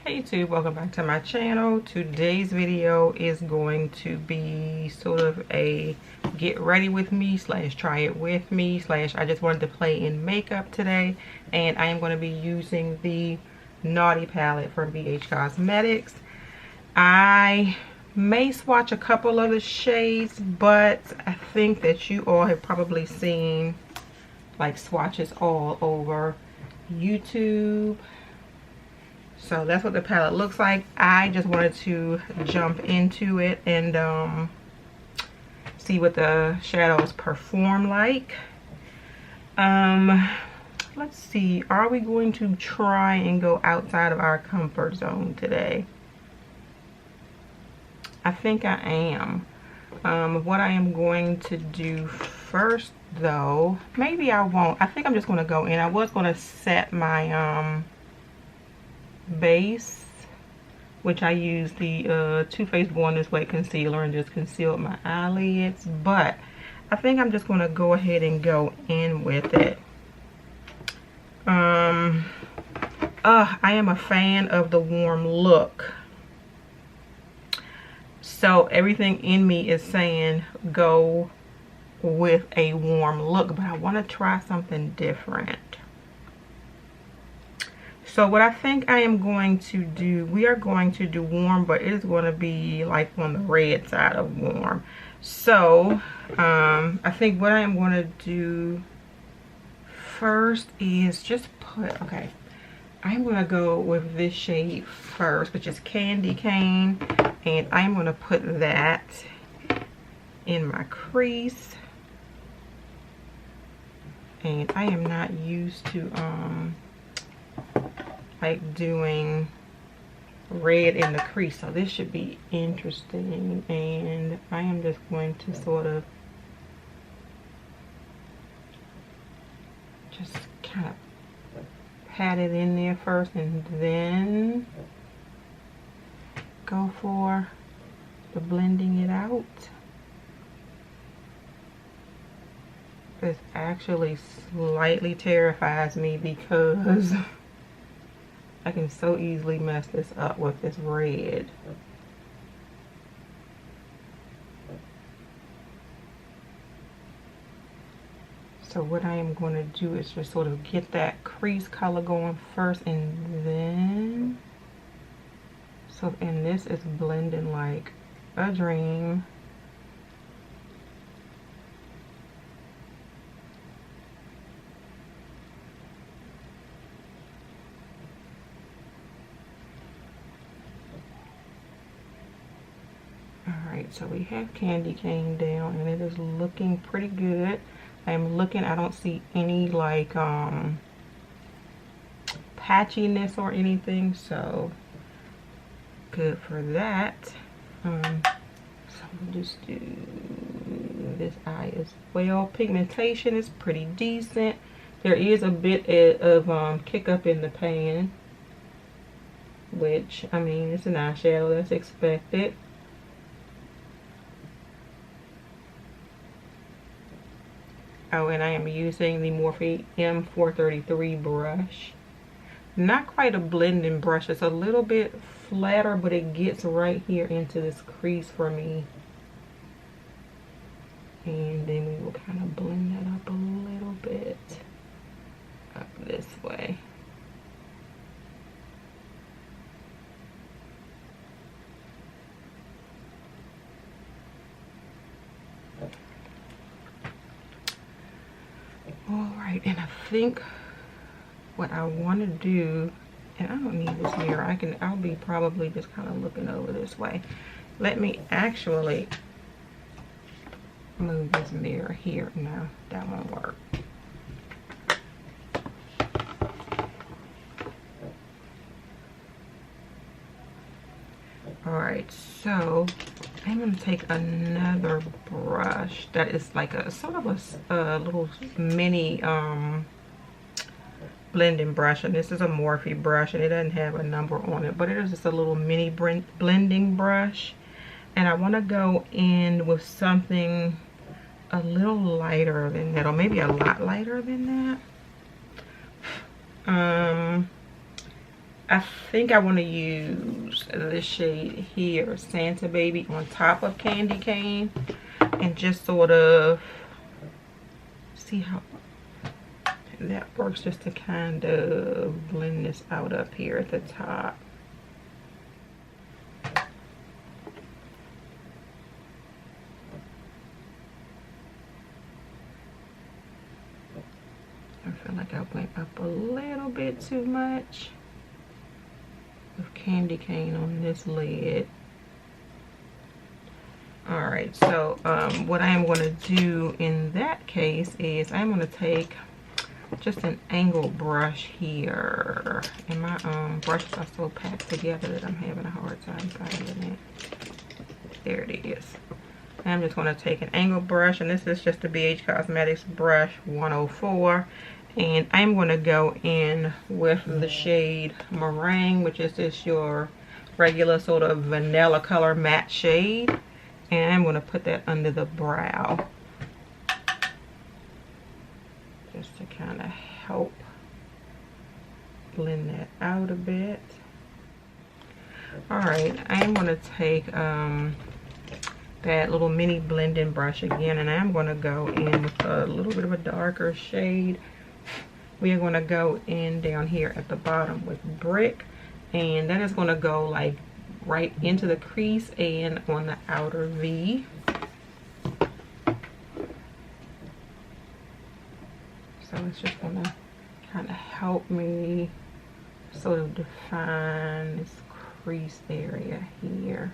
Hey YouTube, welcome back to my channel. Today's video is going to be sort of a get ready with me slash try it with me slash I just wanted to play in makeup today, and I am going to be using the Naughty palette from BH Cosmetics. I may swatch a couple of the shades, but I think that you all have probably seen like swatches all over YouTube. So that's what the palette looks like. I just wanted to jump into it and see what the shadows perform like. Let's see, are we going to try and go outside of our comfort zone today? I think I am. What I am going to do first though, maybe I won't. I think I'm just going to go in. I was going to set my base, which I use the Too Faced Born This Way concealer and just concealed my eyelids, but I think I'm just going to go ahead and go in with it. I am a fan of the warm look, so everything in me is saying go with a warm look, but I want to try something different. So what I think I am going to do, we are going to do warm, but it is going to be like on the red side of warm. So I think what I am going to do first is just put, okay, I'm going to go with this shade first, which is Candy Cane, and I'm going to put that in my crease. And I am not used to like doing red in the crease, so this should be interesting. And I am just going to sort of just kind of pat it in there first and then go for the blending it out. This actually slightly terrifies me because I can so easily mess this up with this red. So what I am going to do is just sort of get that crease color going first, and then, so, and this is blending like a dream. Alright, so we have Candy Cane down and it is looking pretty good. I'm looking, I don't see any like patchiness or anything, so good for that. So we'll just do this eye as well. Pigmentation is pretty decent. There is a bit of kick up in the pan, which, I mean, it's an eyeshadow, that's expected. Oh, and I am using the Morphe M433 brush. Not quite a blending brush. It's a little bit flatter, but it gets right here into this crease for me. And then we will kind of blend that up a little bit up this way. Alright, and I think what I want to do, and I don't need this mirror, I'll be probably just kind of looking over this way. Let me actually move this mirror here. No, that won't work. Alright, so I'm going to take another brush that is like a sort of a little mini blending brush, and this is a Morphe brush and it doesn't have a number on it, but it is just a little mini blending brush, and I want to go in with something a little lighter than that, or maybe a lot lighter than that. I think I want to use this shade here, Santa Baby, on top of Candy Cane, and just sort of see how that works, just to kind of blend this out up here at the top. I feel like I went up a little bit too much with Candy Cane on this lid. Alright, so what I am going to do in that case is I'm going to take just an angle brush here. And my brushes are so packed together that I'm having a hard time finding it. There it is. And I'm just going to take an angle brush, and this is just the BH Cosmetics brush 104. And I'm going to go in with the shade Meringue, which is just your regular sort of vanilla color matte shade. And I'm going to put that under the brow, just to kind of help blend that out a bit. Alright, I'm going to take that little mini blending brush again, and I'm going to go in with a little bit of a darker shade. We are going to go in down here at the bottom with Brick, and that is going to go like right into the crease and on the outer V. So it's just going to kind of help me sort of define this crease area here.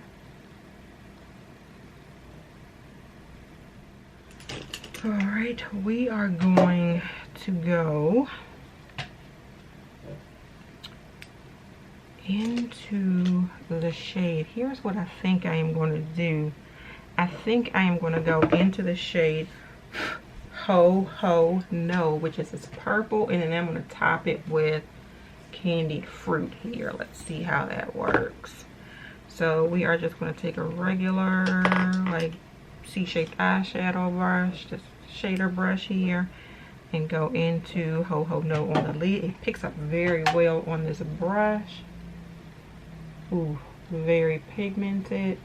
All right, we are going to go into the shade. Here's what I think I am going to do. I think I am going to go into the shade Ho Ho No, which is this purple, and then I'm going to top it with Candied Fruit here. Let's see how that works. So we are just going to take a regular like C-shaped eyeshadow brush, just shader brush here, and go into Ho Ho No on the lid. It picks up very well on this brush. Ooh, very pigmented.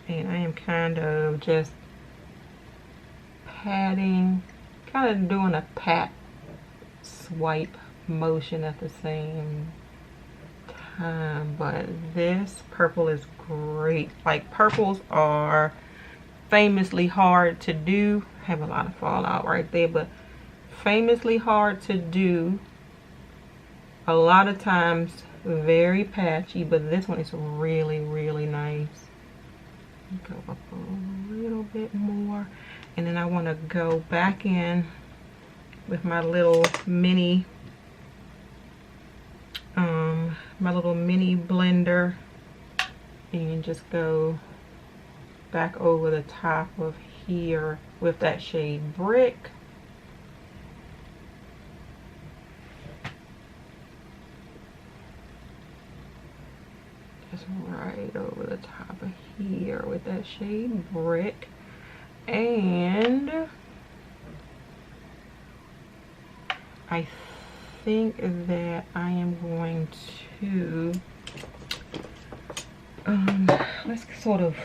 And I am kind of just patting, kind of doing a pat swipe motion at the same time. But this purple is great. Like, purples are famously hard to do. I have a lot of fallout right there, but famously hard to do. A lot of times very patchy, but this one is really, really nice. Go up a little bit more, and then I want to go back in with my little mini blender and just go back over the top of here with that shade Brick. Just right over the top of here with that shade Brick. And I think that I am going to let's sort of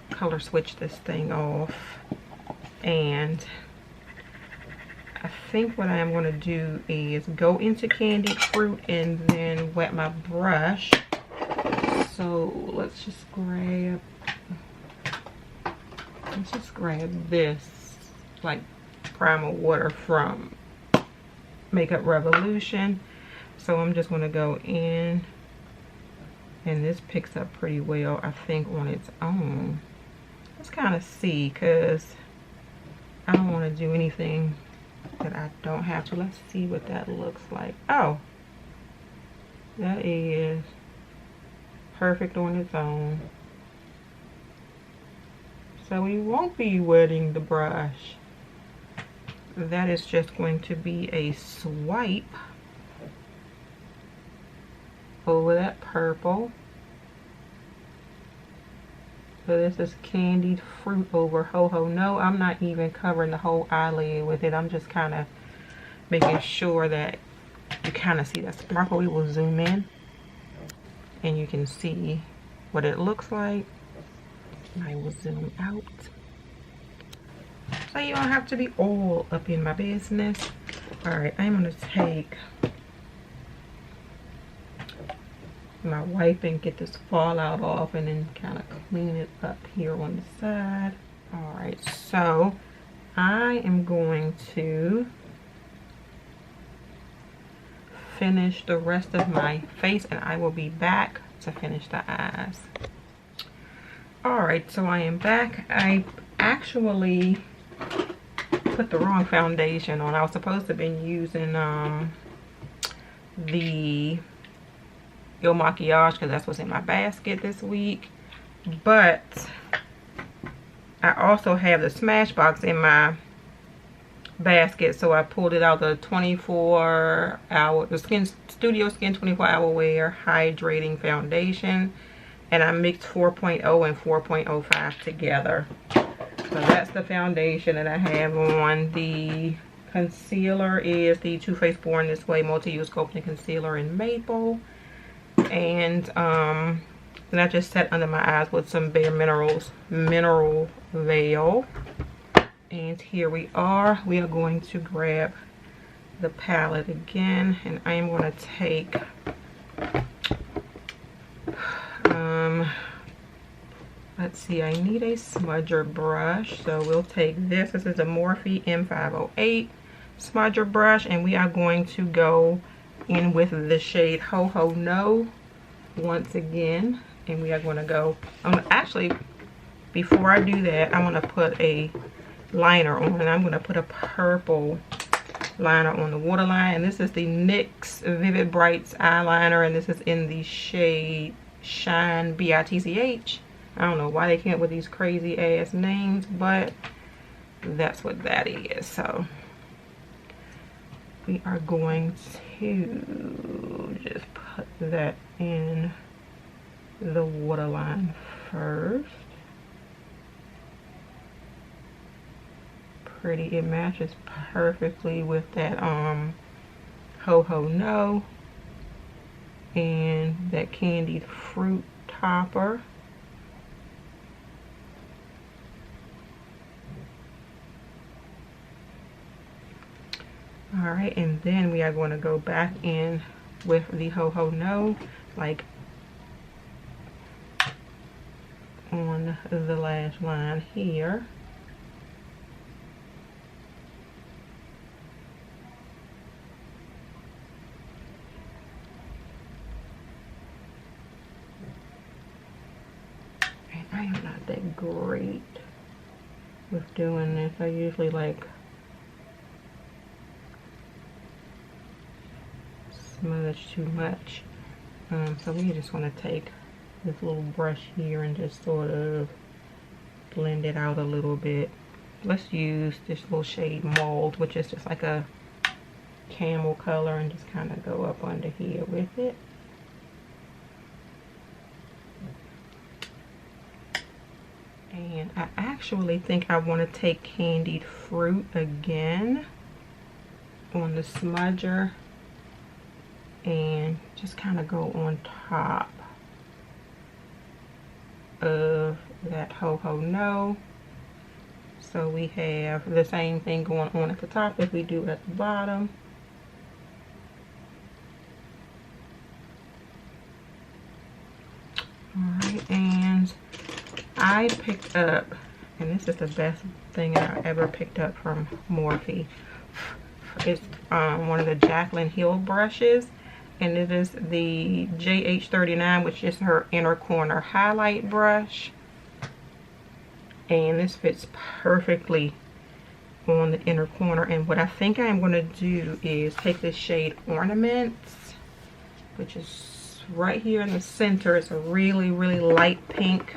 color switch this thing off, and I think what I am going to do is go into Candied Fruit and then wet my brush. So let's just grab this like primer water from Makeup Revolution. So I'm just going to go in, and this picks up pretty well, I think, on its own. Let's kind of see, because I don't want to do anything that I don't have to. Let's see what that looks like. Oh, that is perfect on its own. So we won't be wetting the brush. that is just going to be a swipe over that purple. So this is Candied Fruit over Ho Ho No. I'm not even covering the whole eyelid with it. I'm just kind of making sure that you kind of see that sparkle. We will zoom in and you can see what it looks like. I will zoom out so you don't have to be all up in my business. All right, I'm gonna take my wipe and get this fallout off and then kind of clean it up here on the side. All right, so I am going to finish the rest of my face and I will be back to finish the eyes. All right, so I am back. I actually put the wrong foundation on. I was supposed to have been using the Il Makiage because that's what's in my basket this week, but I also have the Smashbox in my basket, so I pulled it out, the 24-hour, the Studio Skin 24-hour wear hydrating foundation, and I mixed 4.0 and 4.05 together. So that's the foundation that I have on. The concealer is the Too Faced Born This Way Multi-Use Sculpting Concealer in Maple. And then I just set under my eyes with some Bare Minerals Mineral Veil. And here we are. We are going to grab the palette again, and I am going to take let's see, I need a smudger brush, so we'll take this. This is a Morphe M508 smudger brush, and we are going to go in with the shade Ho Ho No once again, and we are going to go, actually before I do that, I want to put a liner on, and I'm going to put a purple liner on the waterline, and this is the NYX Vivid Brights eyeliner, and this is in the shade Shine BITCH. I don't know why they came up with these crazy ass names, but that's what that is. So we are going to just put that in the waterline first. Pretty, it matches perfectly with that Ho Ho No and that Candied Fruit topper. All right, and then we are going to go back in with the Ho Ho No, like on the lash line here. And I am not that great with doing this. I usually like smudge too much, so we just want to take this little brush here and just sort of blend it out a little bit. Let's use this little shade Mold, which is just like a camel color, and just kind of go up under here with it. And I actually think I want to take Candied Fruit again on the smudger and just kind of go on top of that Ho Ho No. So we have the same thing going on at the top as we do at the bottom. Alright, and I picked up, and this is the best thing I ever picked up from Morphe. It's one of the Jaclyn Hill brushes, and it is the JH39, which is her inner corner highlight brush. And this fits perfectly on the inner corner. And what I think I'm going to do is take this shade Ornaments, which is right here in the center. It's a really, really light pink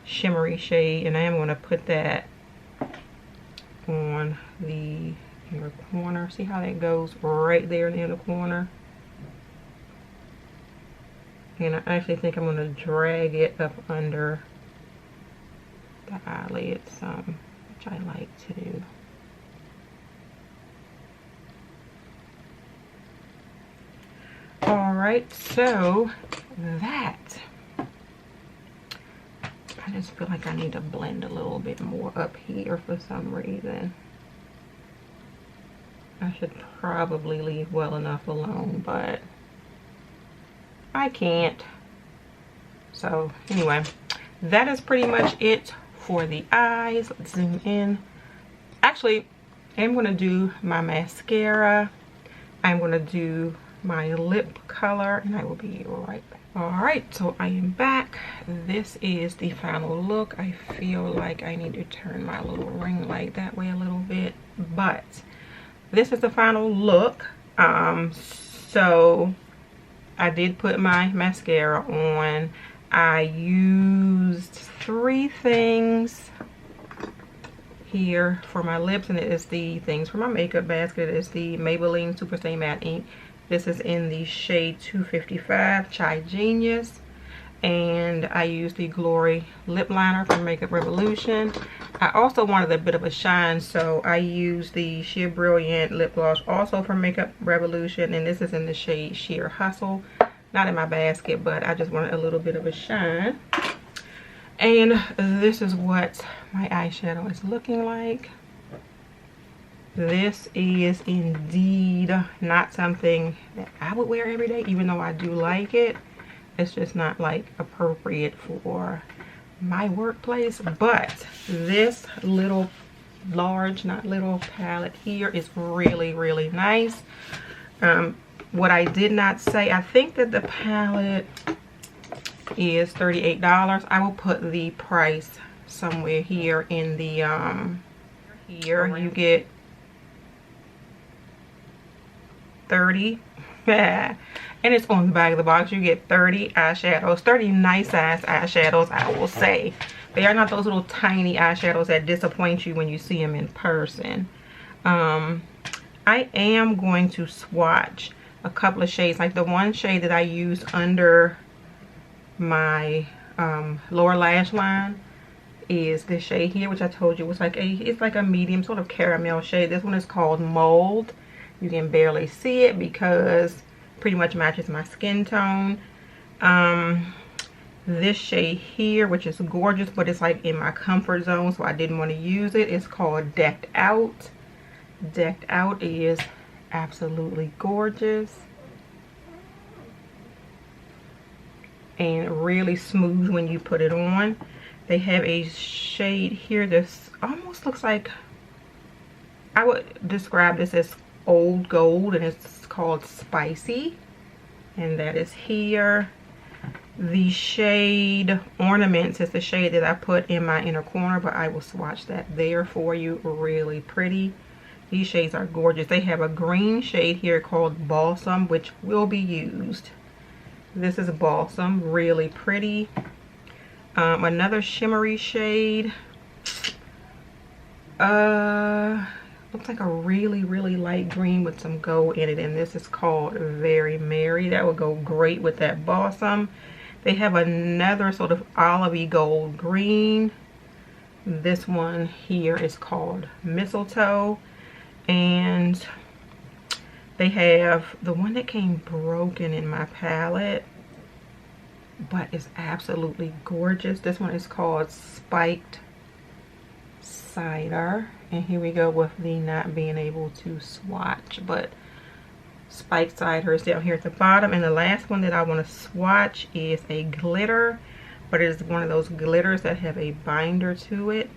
shimmery shade, and I am going to put that on the inner corner. See how that goes right there in the inner corner? And I actually think I'm going to drag it up under the eyelid some, which I like to do. Alright, so that, I just feel like I need to blend a little bit more up here for some reason. I should probably leave well enough alone, but I can't. So anyway, that is pretty much it for the eyes. Let's zoom in. Actually, I'm going to do my mascara. I'm going to do my lip color, and I will be right back. Alright, so I am back. This is the final look. I feel like I need to turn my little ring light that way a little bit, but this is the final look. So I did put my mascara on. I used 3 things here for my lips, and it is the things for my makeup basket. It is the Maybelline Super Stay Matte Ink. This is in the shade 255 Chai Genius. And I used the Glory lip liner from Makeup Revolution. I also wanted a bit of a shine, so I used the Sheer Brilliant lip gloss, also from Makeup Revolution, and this is in the shade Sheer Hustle. Not in my basket, but I just wanted a little bit of a shine. And this is what my eyeshadow is looking like. This is indeed not something that I would wear every day, even though I do like it. It's just not like appropriate for my workplace. But this little large, not little, palette here is really, really nice. What I did not say, I think that the palette is $38. I will put the price somewhere here in the here you get 30 and it's on the back of the box. You get 30 eyeshadows, 30 nice ass eyeshadows, I will say. They are not those little tiny eyeshadows that disappoint you when you see them in person. I am going to swatch a couple of shades, like the one shade that I use under my lower lash line is this shade here, which I told you was like it's like a medium sort of caramel shade. This one is called Mold. You can barely see it because pretty much matches my skin tone. This shade here, which is gorgeous, but it's like in my comfort zone, so I didn't want to use it. It's called Decked Out. Decked Out is absolutely gorgeous and really smooth when you put it on. They have a shade here that almost looks like, I would describe this as old gold, and it's called Spicy, and that is here. The shade Ornaments is the shade that I put in my inner corner, but I will swatch that there for you. Really pretty. These shades are gorgeous. They have a green shade here called Balsam, which will be used. This is Balsam, really pretty. Another shimmery shade. Looks like a really, really light green with some gold in it, and this is called Very Merry. That would go great with that Balsam. They have another sort of olivey gold green. This one here is called Mistletoe. And they have the one that came broken in my palette, but it's absolutely gorgeous. This one is called Spiked Cider. And here we go with the not being able to swatch, but Spiked Cider is down here at the bottom. And the last one that I want to swatch is a glitter, but it is one of those glitters that have a binder to it.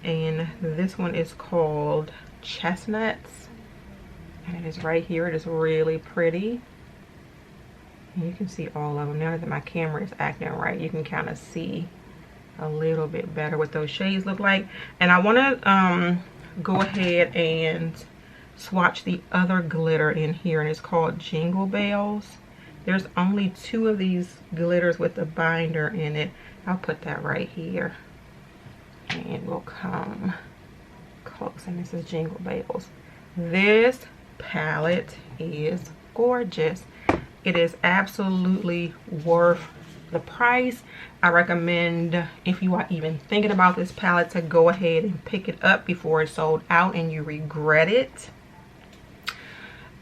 And this one is called Chestnuts, and it is right here. It is really pretty, and you can see all of them. Now that my camera is acting right, you can kind of see a little bit better what those shades look like. And I want to go ahead and swatch the other glitter in here, and it's called Jingle Bells. There's only 2 of these glitters with the binder in it. I'll put that right here, and we'll come close. And this is Jingle Bells. This palette is gorgeous. It is absolutely worth the price. I recommend, if you are even thinking about this palette, to go ahead and pick it up before it's sold out and you regret it.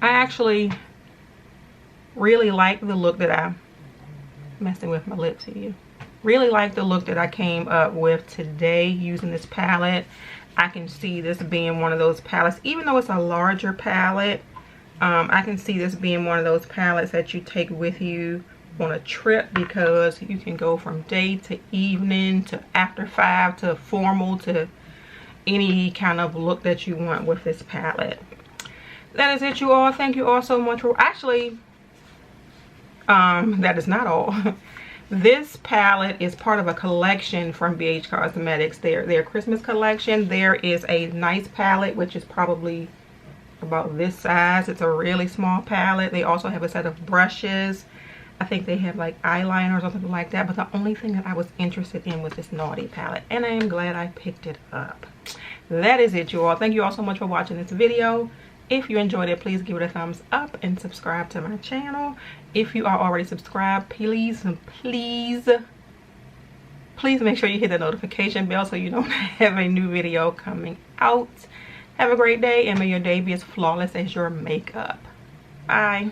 I actually really like the look that I'm messing with my lips here. Really like the look that I came up with today using this palette. I can see this being one of those palettes, even though it's a larger palette, I can see this being one of those palettes that you take with you on a trip, because you can go from day to evening to after 5 to formal to any kind of look that you want with this palette. That is it, you all. Thank you all so much for actually that is not all. This palette is part of a collection from BH Cosmetics, their Christmas collection. There is a nice palette which is probably about this size. It's a really small palette. They also have a set of brushes. I think they have like eyeliner or something like that, but the only thing that I was interested in was this Naughty palette, and I am glad I picked it up. That is it, you all. Thank you all so much for watching this video. If you enjoyed it, please give it a thumbs up and subscribe to my channel. If you are already subscribed, please make sure you hit the notification bell so you don't have a new video coming out. Have a great day, and may your day be as flawless as your makeup. Bye.